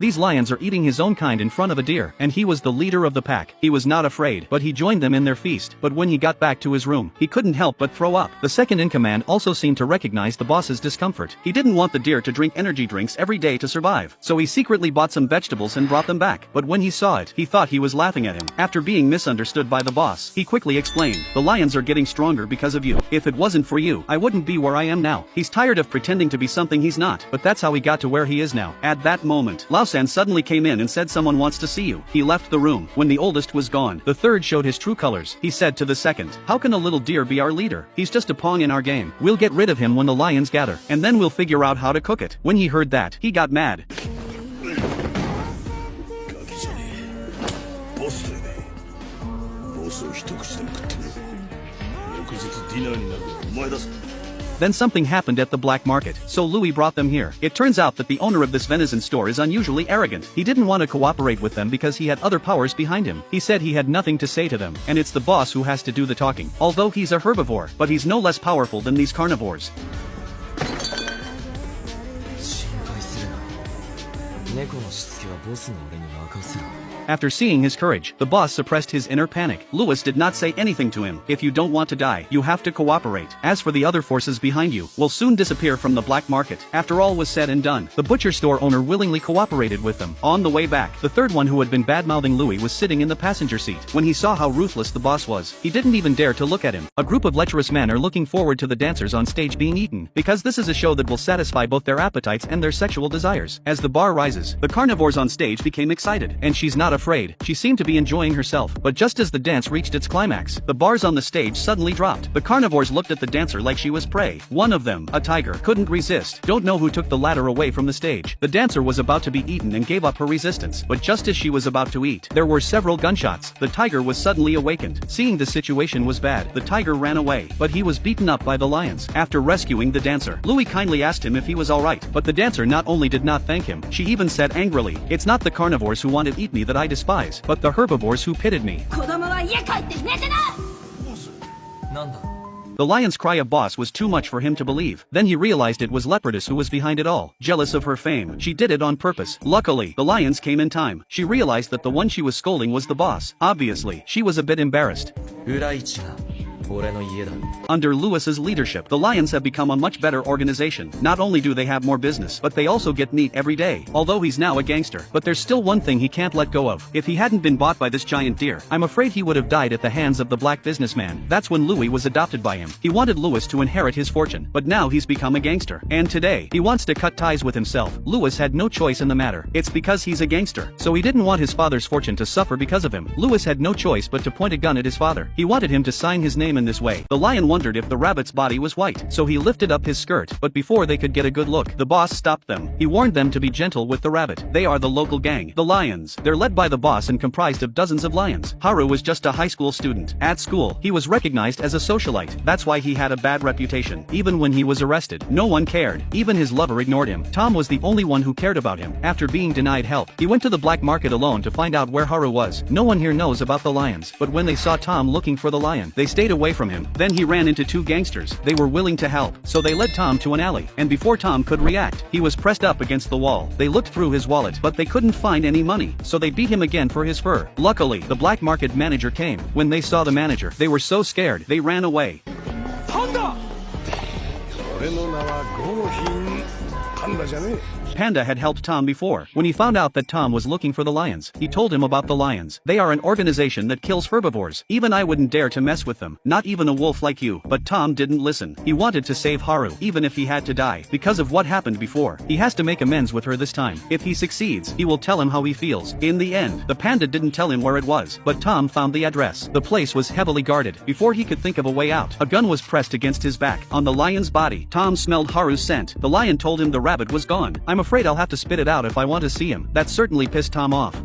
These lions are eating his own kind in front of a deer, and he was the leader of the pack. He was not afraid, but he joined them in their feast. But when he got back to his room, he couldn't help but throw up. The second in command also seemed to recognize the boss's discomfort. He didn't want the deer to drink energy drinks every day to survive, so he secretly bought some vegetables and brought them back. But when he saw it, he thought he was laughing at him. After being misunderstood by the boss, he quickly explained, "The lions are getting stronger because of you. If it wasn't for you, I wouldn't be where I am now." He's tired of pretending to be something he's not, but that's how he got to where he is now. At that moment, Lausan suddenly came in and said, "Someone wants to see you." He left the room. When the oldest was gone, the third showed his true colors. He said to the second, "How can a little deer be our leader? He's just a pawn in our game. We'll get rid of him when the lions gather, and then we'll figure out how to cook it." When he heard that, he got mad. Then something happened at the black market, so Louis brought them here. It turns out that the owner of this venison store is unusually arrogant. He didn't want to cooperate with them because he had other powers behind him. He said he had nothing to say to them, and it's the boss who has to do the talking. Although he's a herbivore, but he's no less powerful than these carnivores. After seeing his courage, the boss suppressed his inner panic. Louis did not say anything to him. "If you don't want to die, you have to cooperate. As for the other forces behind you, will soon disappear from the black market." After all was said and done, the butcher store owner willingly cooperated with them. On the way back, the third one who had been bad-mouthing Louis was sitting in the passenger seat. When he saw how ruthless the boss was, he didn't even dare to look at him. A group of lecherous men are looking forward to the dancers on stage being eaten, because this is a show that will satisfy both their appetites and their sexual desires. As the bar rises, the carnivores on stage became excited, and she's not afraid. She seemed to be enjoying herself, but just as the dance reached its climax, the bars on the stage suddenly dropped. The carnivores looked at the dancer like she was prey. One of them, a tiger, couldn't resist. Don't know who took the ladder away from the stage. The dancer was about to be eaten and gave up her resistance, but just as she was about to eat, there were several gunshots. The tiger was suddenly awakened. Seeing the situation was bad, the tiger ran away, but he was beaten up by the lions. After rescuing the dancer, Louis kindly asked him if he was alright, but the dancer not only did not thank him, she even said angrily, "It's not the carnivores who want to eat me that I despise, but the herbivores who pitted me." The lion's cry of boss was too much for him to believe. Then he realized it was Leopardus who was behind it all. Jealous of her fame, she did it on purpose. Luckily, the lions came in time. She realized that the one she was scolding was the boss. Obviously, she was a bit embarrassed. Under Louis's leadership, the lions have become a much better organization. Not only do they have more business, but they also get meat every day. Although he's now a gangster, but there's still one thing he can't let go of. If he hadn't been bought by this giant deer, I'm afraid he would have died at the hands of the black businessman. That's when Louis was adopted by him. He wanted Louis to inherit his fortune, but now he's become a gangster. And today, he wants to cut ties with himself. Louis had no choice in the matter. It's because he's a gangster, so he didn't want his father's fortune to suffer because of him. Louis had no choice but to point a gun at his father. He wanted him to sign his name in this way. The lion wondered if the rabbit's body was white, so he lifted up his skirt, but before they could get a good look, the boss stopped them. He warned them to be gentle with the rabbit. They are the local gang, the lions. They're led by the boss and comprised of dozens of lions. Haru was just a high school student. At school, he was recognized as a socialite. That's why he had a bad reputation. Even when he was arrested, no one cared. Even his lover ignored him. Tom was the only one who cared about him. After being denied help, he went to the black market alone to find out where Haru was. No one here knows about the lions, but when they saw Tom looking for the lion, they stayed away from him. Then he ran into two gangsters. They were willing to help, so they led Tom to an alley, and before Tom could react, he was pressed up against the wall. They looked through his wallet, but they couldn't find any money, so they beat him again for his fur. Luckily, the black market manager came. When they saw the manager, they were so scared, they ran away. Panda had helped Tom before. When he found out that Tom was looking for the lions, he told him about the lions. They are an organization that kills herbivores. Even I wouldn't dare to mess with them, not even a wolf like you. But Tom didn't listen. He wanted to save Haru, even if he had to die. Because of what happened before, he has to make amends with her this time. If he succeeds, he will tell him how he feels. In the end, the panda didn't tell him where it was, but Tom found the address. The place was heavily guarded. Before he could think of a way out, a gun was pressed against his back. On the lion's body, Tom smelled Haru's scent. The lion told him the rabbit was gone. I'm afraid I'll have to spit it out if I want to see him. That certainly pissed Tom off.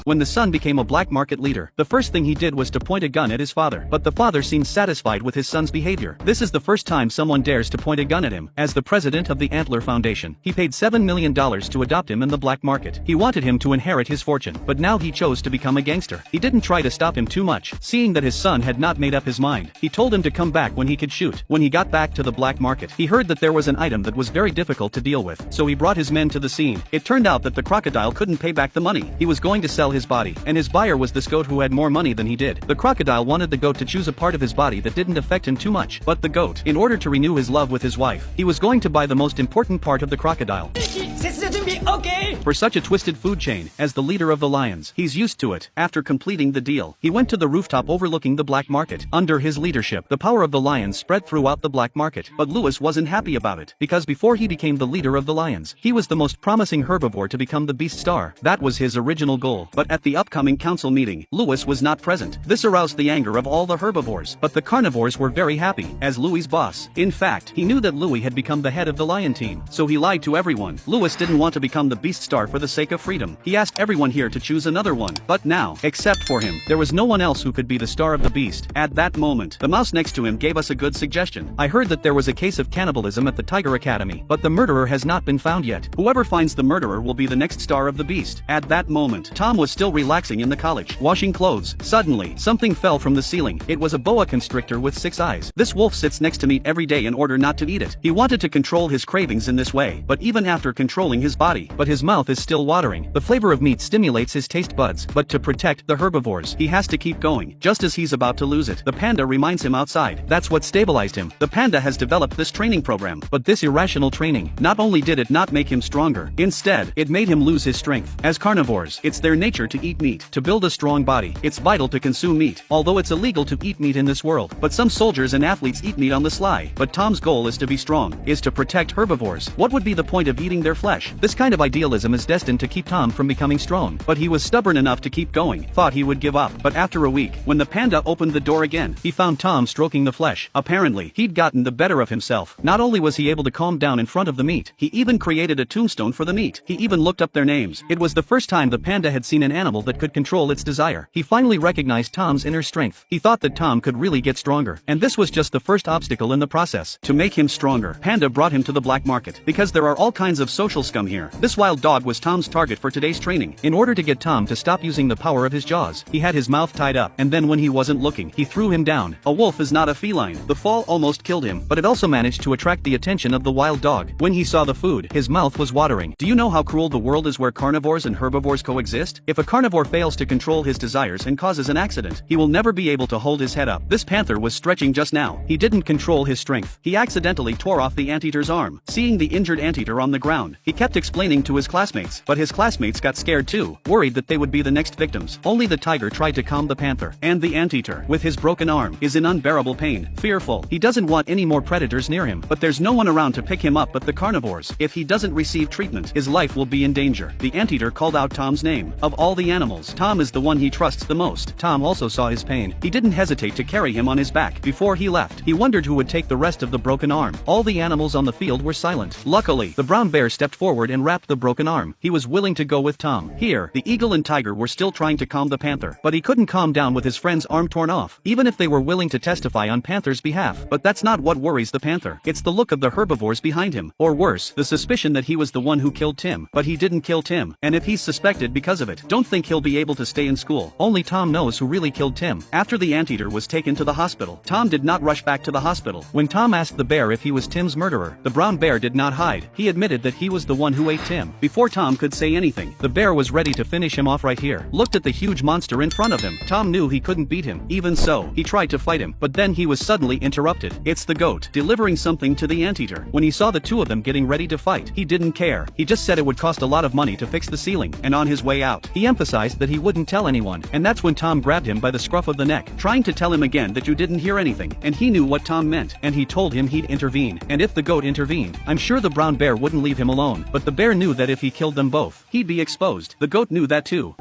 When the son became a black market leader, the first thing he did was to point a gun at his father. But the father seemed satisfied with his son's behavior. This is the first time someone dares to point a gun at him. As the president of the Antler Foundation, he paid $7 million to adopt him in the black market. He wanted him to inherit his fortune, but now he chose to become a gangster. He didn't try to stop him too much, seeing that his son had not made up his mind. He told him to come back when he could shoot. When he got back to the black market, he heard that there was an item that was very difficult to deal with, so he brought his men to the scene. It turned out that the crocodile couldn't pay back the money. He was going to sell his body, and his buyer was this goat who had more money than he did. The crocodile wanted the goat to choose a part of his body that didn't affect him too much, but the goat, in order to renew his love with his wife, he was going to buy the most important part of the crocodile. For such a twisted food chain, as the leader of the lions, he's used to it. After completing the deal, he went to the rooftop overlooking the black market. Under his leadership, the power of the lions spread throughout the black market. But Lewis wasn't happy about it, because before he became the leader of the lions, he was the most promising herbivore to become the Beastar. That was his original goal. But at the upcoming council meeting, Lewis was not present. This aroused the anger of all the herbivores. But the carnivores were very happy, as Louis's boss. In fact, he knew that Louis had become the head of the lion team, so he lied to everyone. Lewis didn't want to become the Beastar for the sake of freedom. He asked everyone here to choose another one. But now, except for him, there was no one else who could be the star of the beast. At that moment, the mouse next to him gave us a good suggestion. I heard that there was a case of cannibalism at the Tiger Academy, but the murderer has not been found yet. Whoever finds the murderer will be the next star of the beast. At that moment, Tom was still relaxing in the college, washing clothes. Suddenly, something fell from the ceiling. It was a boa constrictor with 6 eyes. This wolf sits next to meat every day in order not to eat it. He wanted to control his cravings in this way, but even after controlling his body, but his mouth is still watering. The flavor of meat stimulates his taste buds, but to protect the herbivores, he has to keep going. Just as he's about to lose it, the panda reminds him outside. That's what stabilized him. The panda has developed this training program, but this irrational training, not only did it not make him stronger, instead, it made him lose his strength. As carnivores, it's their nature to eat meat. To build a strong body, it's vital to consume meat, although it's illegal to eat meat in this world. But some soldiers and athletes eat meat on the sly. But Tom's goal is to be strong, is to protect herbivores. What would be the point of eating their flesh? This kind of idealism is destined to keep Tom from becoming strong. But he was stubborn enough to keep going, thought he would give up. But after a week, when the panda opened the door again, he found Tom stroking the flesh. Apparently, he'd gotten the better of himself. Not only was he able to calm down in front of the meat, he even created a tombstone for the meat. He even looked up their names. It was the first time the panda had seen an animal that could control its desire. He finally recognized Tom's inner strength. He thought that Tom could really get stronger, and this was just the first obstacle in the process. To make him stronger, Panda brought him to the black market, because there are all kinds of social scum here. This wild dog was Tom's target for today's training. In order to get Tom to stop using the power of his jaws, he had his mouth tied up, and then when he wasn't looking, he threw him down. A wolf is not a feline. The fall almost killed him, but it also managed to attract the attention of the wild dog. When he saw the food, his mouth was watering. Do you know how cruel the world is where carnivores and herbivores coexist? If a carnivore fails to control his desires and causes an accident, he will never be able to hold his head up. This panther was stretching just now. He didn't control his strength. He accidentally tore off the anteater's arm. Seeing the injured anteater on the ground, he kept explaining to his classmates, but his classmates got scared too, worried that they would be the next victims. Only the tiger tried to calm the panther, and the anteater, with his broken arm, is in unbearable pain, fearful. He doesn't want any more predators near him, but there's no one around to pick him up but the carnivores. If he doesn't receive treatment, his life will be in danger. The anteater called out Tom's name. Of all the animals, Tom is the one he trusts the most. Tom also saw his pain. He didn't hesitate to carry him on his back. Before he left, he wondered who would take the rest of the broken arm. All the animals on the field were silent. Luckily, the brown bear stepped forward and wrapped the broken arm. He was willing to go with Tom. Here, the eagle and tiger were still trying to calm the panther, but he couldn't calm down with his friend's arm torn off, even if they were willing to testify on Panther's behalf. But that's not what worries the panther. It's the look of the herbivores behind him, or worse, the suspicion that he was the one who killed Tim. But he didn't kill Tim, and if he's suspected because of it, don't think he'll be able to stay in school. Only Tom knows who really killed Tim. After the anteater was taken to the hospital, Tom did not rush back to the hospital. When Tom asked the bear if he was Tim's murderer, the brown bear did not hide. He admitted that he was the one who ate Tim. Before Tom could say anything, the bear was ready to finish him off right here. Looked at the huge monster in front of him. Tom knew he couldn't beat him. Even so, he tried to fight him, but then he was suddenly interrupted. It's the goat, delivering something to the anteater. When he saw the two of them getting ready to fight, he didn't care. He just said it would cost a lot of money to fix the ceiling, and on his way out, he emphasized that he wouldn't tell anyone, and that's when Tom grabbed him by the scruff of the neck, trying to tell him again that you didn't hear anything, and he knew what Tom meant, and he told him he'd intervene, and if the goat intervened, I'm sure the brown bear wouldn't leave him alone, but the bear knew that if he killed them both, he'd be exposed. The goat knew that too.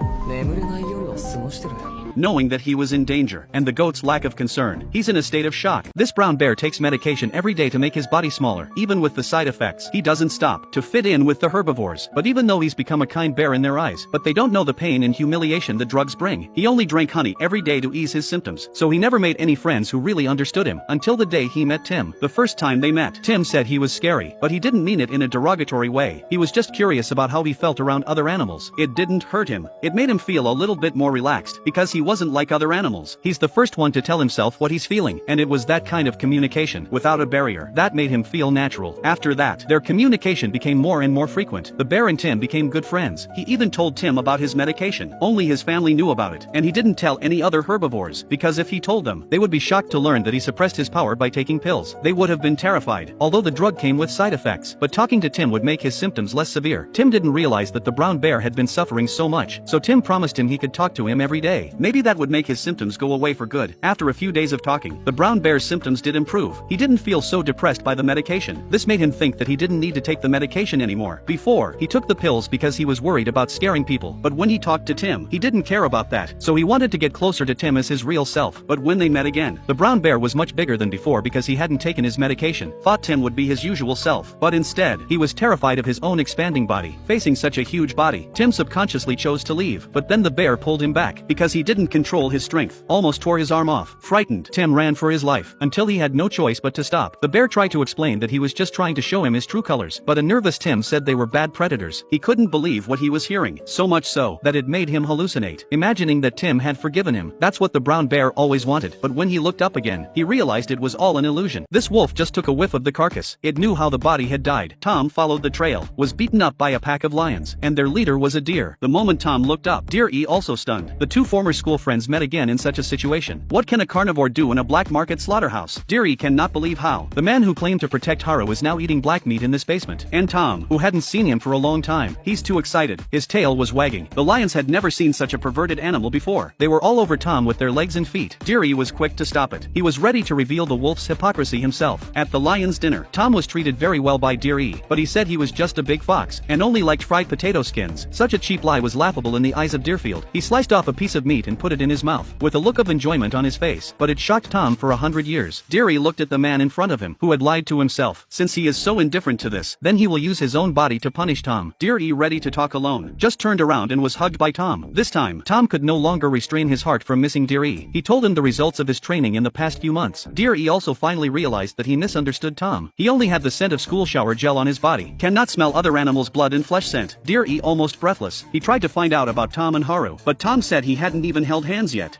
knowing that he was in danger, and the goat's lack of concern. He's in a state of shock. This brown bear takes medication every day to make his body smaller, even with the side effects. He doesn't stop to fit in with the herbivores. But even though he's become a kind bear in their eyes, but they don't know the pain and humiliation the drugs bring. He only drank honey every day to ease his symptoms, so he never made any friends who really understood him, until the day he met Tim. The first time they met, Tim said he was scary, but he didn't mean it in a derogatory way. He was just curious about how he felt around other animals. It didn't hurt him. It made him feel a little bit more relaxed, because he wasn't like other animals. He's the first one to tell himself what he's feeling, and it was that kind of communication, without a barrier, that made him feel natural. After that, their communication became more and more frequent. The bear and Tim became good friends. He even told Tim about his medication. Only his family knew about it, and he didn't tell any other herbivores, because if he told them, they would be shocked to learn that he suppressed his power by taking pills. They would have been terrified, although the drug came with side effects. But talking to Tim would make his symptoms less severe. Tim didn't realize that the brown bear had been suffering so much, so Tim promised him he could talk to him every day. Maybe that would make his symptoms go away for good. After a few days of talking, the brown bear's symptoms did improve. He didn't feel so depressed by the medication. This made him think that he didn't need to take the medication anymore. Before, he took the pills because he was worried about scaring people, but when he talked to Tim, he didn't care about that, so he wanted to get closer to Tim as his real self. But when they met again, the brown bear was much bigger than before because he hadn't taken his medication. Thought Tim would be his usual self, but instead, he was terrified of his own expanding body. Facing such a huge body, Tim subconsciously chose to leave, but then the bear pulled him back, because he didn't control his strength, almost tore his arm off. Frightened, Tim ran for his life, until he had no choice but to stop. The bear tried to explain that he was just trying to show him his true colors, but a nervous Tim said they were bad predators. He couldn't believe what he was hearing, so much so, that it made him hallucinate, imagining that Tim had forgiven him. That's what the brown bear always wanted, but when he looked up again, he realized it was all an illusion. This wolf just took a whiff of the carcass. It knew how the body had died. Tom followed the trail, was beaten up by a pack of lions, and their leader was a deer. The moment Tom looked up, Deer E also stunned. The two former school friends met again in such a situation. What can a carnivore do in a black market slaughterhouse? Deer E cannot believe how. The man who claimed to protect Haru is now eating black meat in this basement. And Tom, who hadn't seen him for a long time, he's too excited. His tail was wagging. The lions had never seen such a perverted animal before. They were all over Tom with their legs and feet. Deer E was quick to stop it. He was ready to reveal the wolf's hypocrisy himself. At the lions' dinner, Tom was treated very well by Deer E, but he said he was just a big fox, and only liked fried potato skins. Such a cheap lie was laughable in the eyes of Deerfield. He sliced off a piece of meat and put it in his mouth, with a look of enjoyment on his face, but it shocked Tom for 100 years. Deer E looked at the man in front of him, who had lied to himself. Since he is so indifferent to this, then he will use his own body to punish Tom. Deer E, ready to talk alone, just turned around and was hugged by Tom. This time, Tom could no longer restrain his heart from missing Deer E. He told him the results of his training in the past few months. Deer E also finally realized that he misunderstood Tom. He only had the scent of school shower gel on his body, cannot smell other animals' blood and flesh scent. Deer E, almost breathless, he tried to find out about Tom and Haru, but Tom said he hadn't even held hands yet.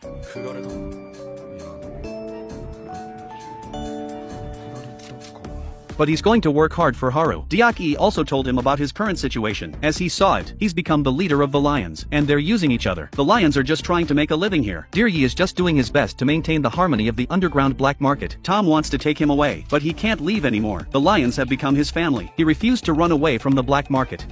But he's going to work hard for Haru. Diaki also told him about his current situation. As he saw it, he's become the leader of the lions, and they're using each other. The lions are just trying to make a living here. Diryi is just doing his best to maintain the harmony of the underground black market. Tom wants to take him away, but he can't leave anymore. The lions have become his family. He refused to run away from the black market.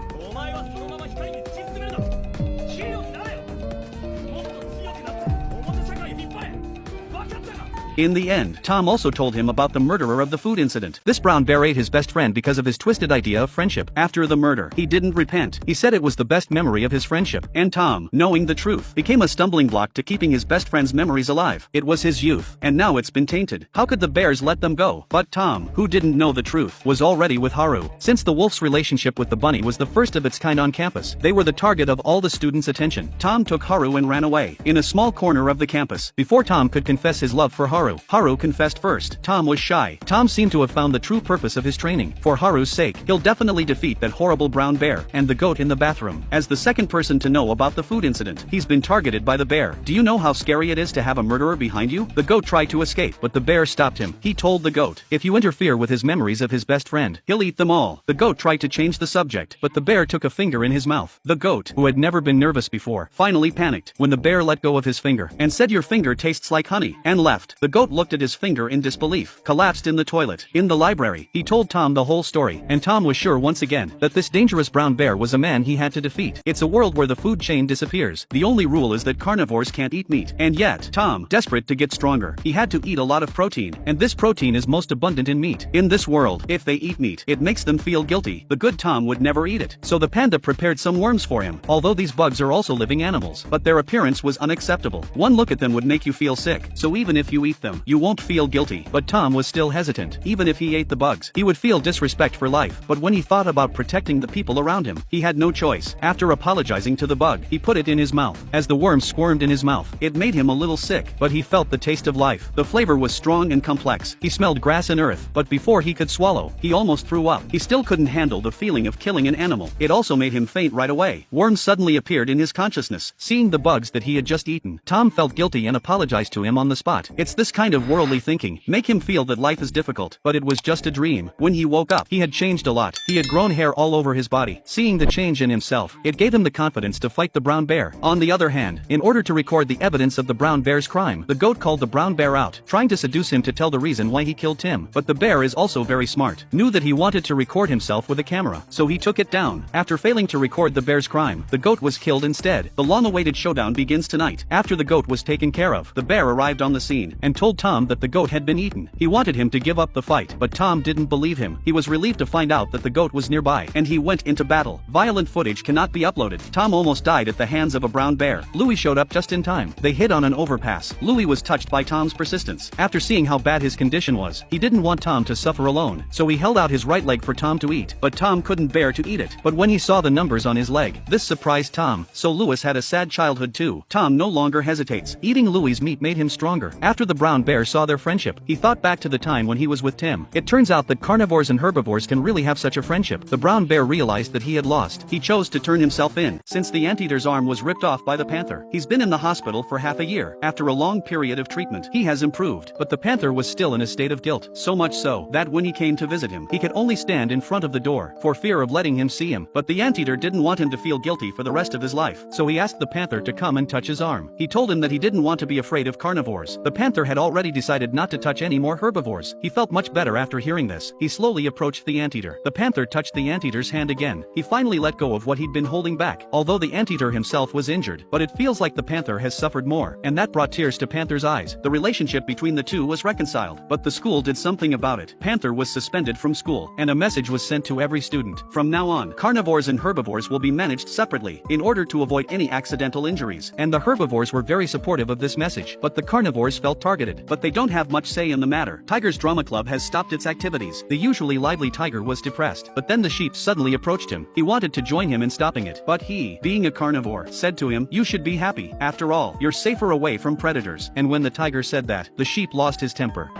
In the end, Tom also told him about the murderer of the food incident. This brown bear ate his best friend because of his twisted idea of friendship. After the murder, he didn't repent. He said it was the best memory of his friendship. And Tom, knowing the truth, became a stumbling block to keeping his best friend's memories alive. It was his youth, and now it's been tainted. How could the bears let them go? But Tom, who didn't know the truth, was already with Haru. Since the wolf's relationship with the bunny was the first of its kind on campus, they were the target of all the students' attention. Tom took Haru and ran away. In a small corner of the campus, before Tom could confess his love for Haru, Haru confessed first. Tom was shy. Tom seemed to have found the true purpose of his training. For Haru's sake, he'll definitely defeat that horrible brown bear, and the goat in the bathroom. As the second person to know about the food incident, he's been targeted by the bear. Do you know how scary it is to have a murderer behind you? The goat tried to escape, but the bear stopped him. He told the goat, if you interfere with his memories of his best friend, he'll eat them all. The goat tried to change the subject, but the bear took a finger in his mouth. The goat, who had never been nervous before, finally panicked when the bear let go of his finger and said, your finger tastes like honey, and left. The goat looked at his finger in disbelief, collapsed in the toilet. In the library, he told Tom the whole story, and Tom was sure once again that this dangerous brown bear was a man he had to defeat. It's a world where the food chain disappears. The only rule is that carnivores can't eat meat. And yet, Tom, desperate to get stronger, he had to eat a lot of protein, and this protein is most abundant in meat. In this world, if they eat meat, it makes them feel guilty. The good Tom would never eat it. So the panda prepared some worms for him, although these bugs are also living animals, but their appearance was unacceptable. One look at them would make you feel sick, so even if you eat them, you won't feel guilty. But Tom was still hesitant. Even if he ate the bugs, he would feel disrespect for life. But when he thought about protecting the people around him, he had no choice. After apologizing to the bug, he put it in his mouth. As the worm squirmed in his mouth, it made him a little sick, but he felt the taste of life. The flavor was strong and complex. He smelled grass and earth, but before he could swallow, he almost threw up. He still couldn't handle the feeling of killing an animal. It also made him faint right away. Worms suddenly appeared in his consciousness. Seeing the bugs that he had just eaten, Tom felt guilty and apologized to him on the spot. It's this kind of worldly thinking make him feel that life is difficult, but it was just a dream. When he woke up, he had changed a lot. He had grown hair all over his body. Seeing the change in himself, it gave him the confidence to fight the brown bear. On the other hand, in order to record the evidence of the brown bear's crime, the goat called the brown bear out, trying to seduce him to tell the reason why he killed Tim. But the bear is also very smart, knew that he wanted to record himself with a camera, so he took it down. After failing to record the bear's crime, the goat was killed instead. The long-awaited showdown begins tonight. After the goat was taken care of, the bear arrived on the scene and told Tom that the goat had been eaten. He wanted him to give up the fight, but Tom didn't believe him. He was relieved to find out that the goat was nearby, and he went into battle. Violent footage cannot be uploaded. Tom almost died at the hands of a brown bear. Louis showed up just in time. They hid on an overpass. Louis was touched by Tom's persistence. After seeing how bad his condition was, he didn't want Tom to suffer alone, so he held out his right leg for Tom to eat, but Tom couldn't bear to eat it. But when he saw the numbers on his leg, this surprised Tom, so Louis had a sad childhood too. Tom no longer hesitates. Eating Louis's meat made him stronger. After the brown bear saw their friendship, he thought back to the time when he was with Tim. It turns out that carnivores and herbivores can really have such a friendship. The brown bear realized that he had lost. He chose to turn himself in, since the anteater's arm was ripped off by the panther. He's been in the hospital for half a year. After a long period of treatment, he has improved, but the panther was still in a state of guilt, so much so that when he came to visit him, he could only stand in front of the door, for fear of letting him see him. But the anteater didn't want him to feel guilty for the rest of his life, so he asked the panther to come and touch his arm. He told him that he didn't want to be afraid of carnivores. The panther had already decided not to touch any more herbivores. He felt much better after hearing this. He slowly approached the anteater. The panther touched the anteater's hand again. He finally let go of what he'd been holding back, although the anteater himself was injured, but it feels like the panther has suffered more, and that brought tears to Panther's eyes. The relationship between the two was reconciled, but the school did something about it. Panther was suspended from school, and a message was sent to every student. From now on, carnivores and herbivores will be managed separately, in order to avoid any accidental injuries. And the herbivores were very supportive of this message, but the carnivores felt targeted. But they don't have much say in the matter. Tiger's drama club has stopped its activities. The usually lively tiger was depressed, but then the sheep suddenly approached him. He wanted to join him in stopping it, but he, being a carnivore, said to him, "You should be happy. After all, you're safer away from predators." And when the tiger said that, the sheep lost his temper.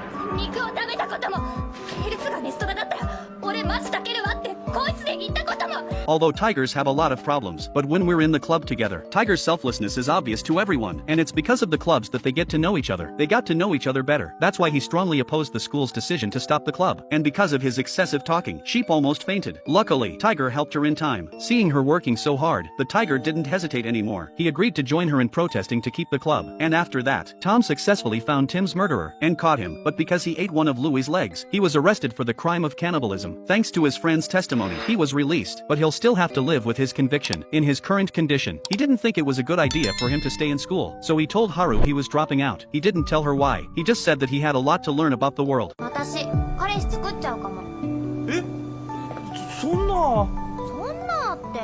Although tigers have a lot of problems, but when we're in the club together, Tiger's selflessness is obvious to everyone, and it's because of the clubs that they get to know each other. They got to know each other better. That's why he strongly opposed the school's decision to stop the club, and because of his excessive talking, Sheep almost fainted. Luckily, Tiger helped her in time. Seeing her working so hard, the tiger didn't hesitate anymore. He agreed to join her in protesting to keep the club, and after that, Tom successfully found Tim's murderer, and caught him, but because he ate one of Louis's legs, he was arrested for the crime of cannibalism. Thanks to his friend's testimony, he was released, but he'll still have to live with his conviction. In his current condition, he didn't think it was a good idea for him to stay in school, so he told Haru he was dropping out. He didn't tell her why. He just said that he had a lot to learn about the world. 私、彼氏作っちゃうかも。え？そんな。そんなって。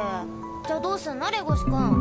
じゃあどうすんのレゴシ君。